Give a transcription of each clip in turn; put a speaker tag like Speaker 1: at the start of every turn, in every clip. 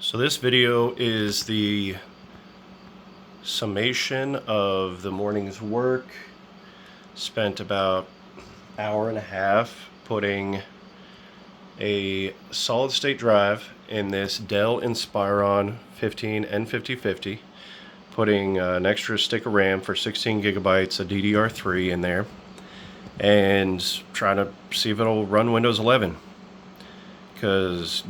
Speaker 1: So this video is the summation of the morning's work. Spent about an hour and a half putting a solid state drive in this Dell Inspiron 15 N5050, putting an extra stick of RAM for 16 gigabytes of DDR3 in there, and trying to see if it'll run Windows 11, because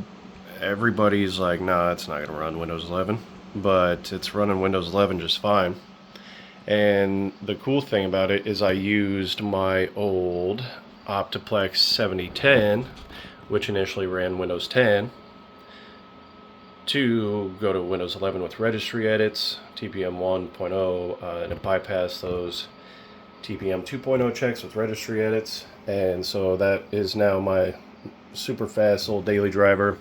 Speaker 1: everybody's like, nah, it's not going to run Windows 11, but it's running Windows 11 just fine. And the cool thing about it is I used my old Optiplex 7010, which initially ran Windows 10, to go to Windows 11 with registry edits, TPM 1.0, and it bypassed those TPM 2.0 checks with registry edits. And so that is now my super fast little daily driver.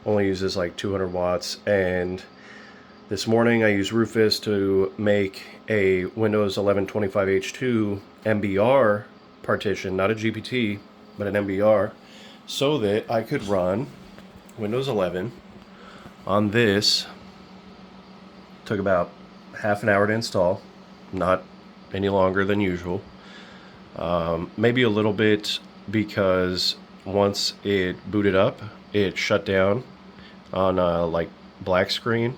Speaker 1: Only uses like 200 watts. And this morning I used Rufus to make a Windows 11 25H2 MBR partition, not a GPT, but an MBR, so that I could run Windows 11 on this. Took about half an hour to install, not any longer than usual. Maybe a little bit, because once it booted up, it shut down on a like black screen.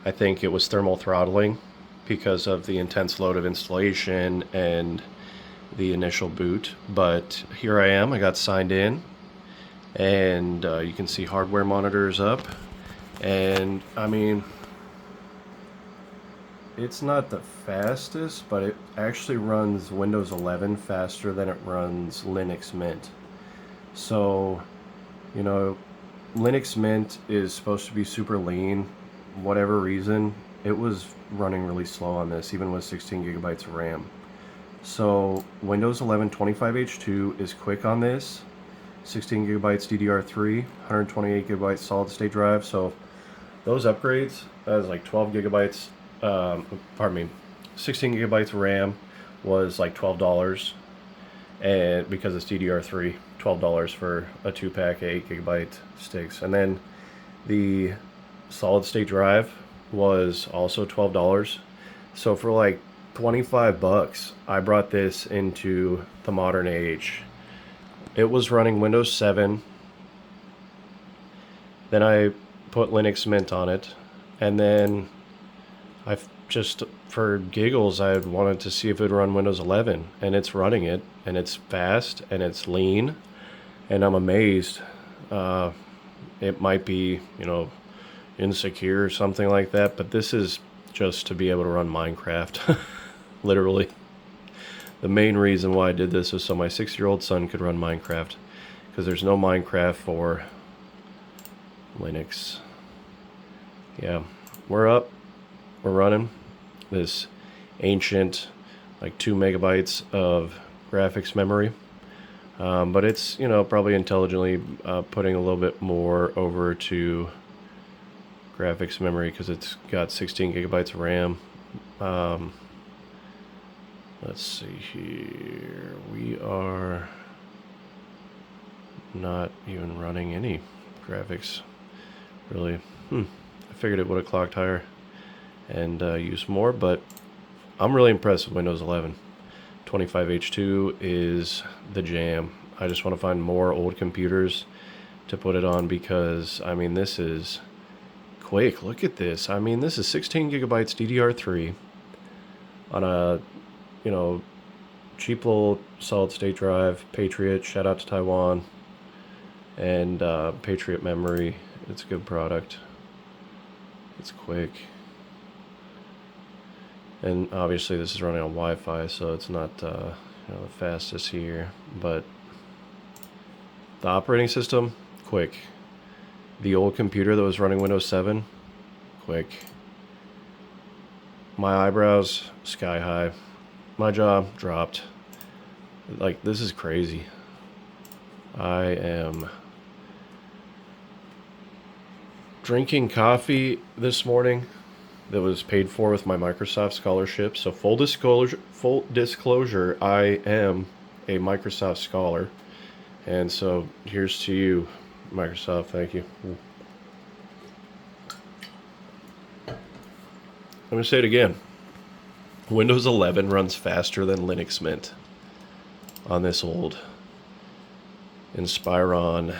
Speaker 1: I think it was thermal throttling because of the intense load of installation and the initial boot. But here I am, I got signed in, and you can see hardware monitors up. And I mean, it's not the fastest, but it actually runs Windows 11 faster than it runs Linux Mint. So, you know, Linux Mint is supposed to be super lean. Whatever reason, it was running really slow on this, even with 16 gigabytes of RAM. So Windows 11 25H2 is quick on this. 16 gigabytes DDR3, 128 gigabytes solid state drive. So those upgrades, as like 12 gigabytes, 16 gigabytes of RAM was like $12, and because it's DDR3, $12 for a 2-pack 8 gigabyte sticks. And then the solid state drive was also $12. So for like 25 bucks, I brought this into the modern age. It was running Windows 7. Then I put Linux Mint on it, and then I just, for giggles, I wanted to see if it would run Windows 11, and it's running it, and it's fast, and it's lean, and I'm amazed. It might be, insecure or something like that, but this is just to be able to run Minecraft. Literally. The main reason why I did this was so my 6-year-old son could run Minecraft, because there's no Minecraft for Linux. Yeah, we're up. We're running this ancient, like 2 megabytes of graphics memory. But it's, probably intelligently putting a little bit more over to graphics memory, because it's got 16 gigabytes of RAM. Let's see here. We are not even running any graphics, really. I figured it would have clocked higher and used more, but I'm really impressed with Windows 11. 25H2 is the jam. I just want to find more old computers to put it on, because, I mean, this is quick. Look at this. I mean, this is 16 gigabytes DDR3 on a, cheap little solid state drive. Patriot, shout out to Taiwan, and Patriot memory. It's a good product. It's quick. And obviously this is running on Wi-Fi, so it's not the fastest here, but the operating system, quick. The old computer that was running Windows 7, quick. My eyebrows, sky high. My jaw dropped. Like, this is crazy. I am drinking coffee this morning that was paid for with my Microsoft scholarship. So full disclosure, I am a Microsoft scholar. And so here's to you, Microsoft. Thank you. I'm going to say it again. Windows 11 runs faster than Linux Mint on this old Inspiron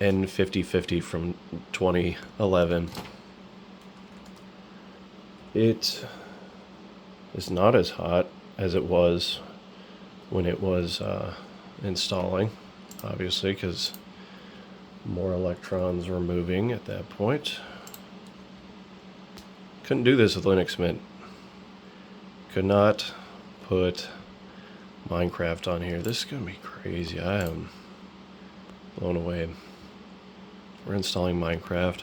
Speaker 1: N5050 from 2011. It is not as hot as it was when it was installing, obviously, because more electrons were moving at that point. Couldn't do this with Linux Mint. Could not put Minecraft on here. This is going to be crazy. I am blown away. We're installing Minecraft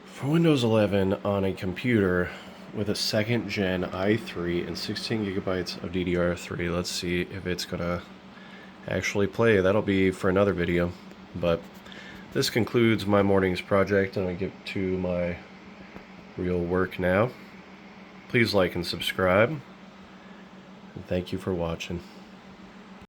Speaker 1: for Windows 11 on a computer with a 2nd gen i3 and 16 gigabytes of DDR3. Let's see if it's going to actually play. That'll be for another video. But this concludes my morning's project, and I get to my real work now. Please like and subscribe, and thank you for watching.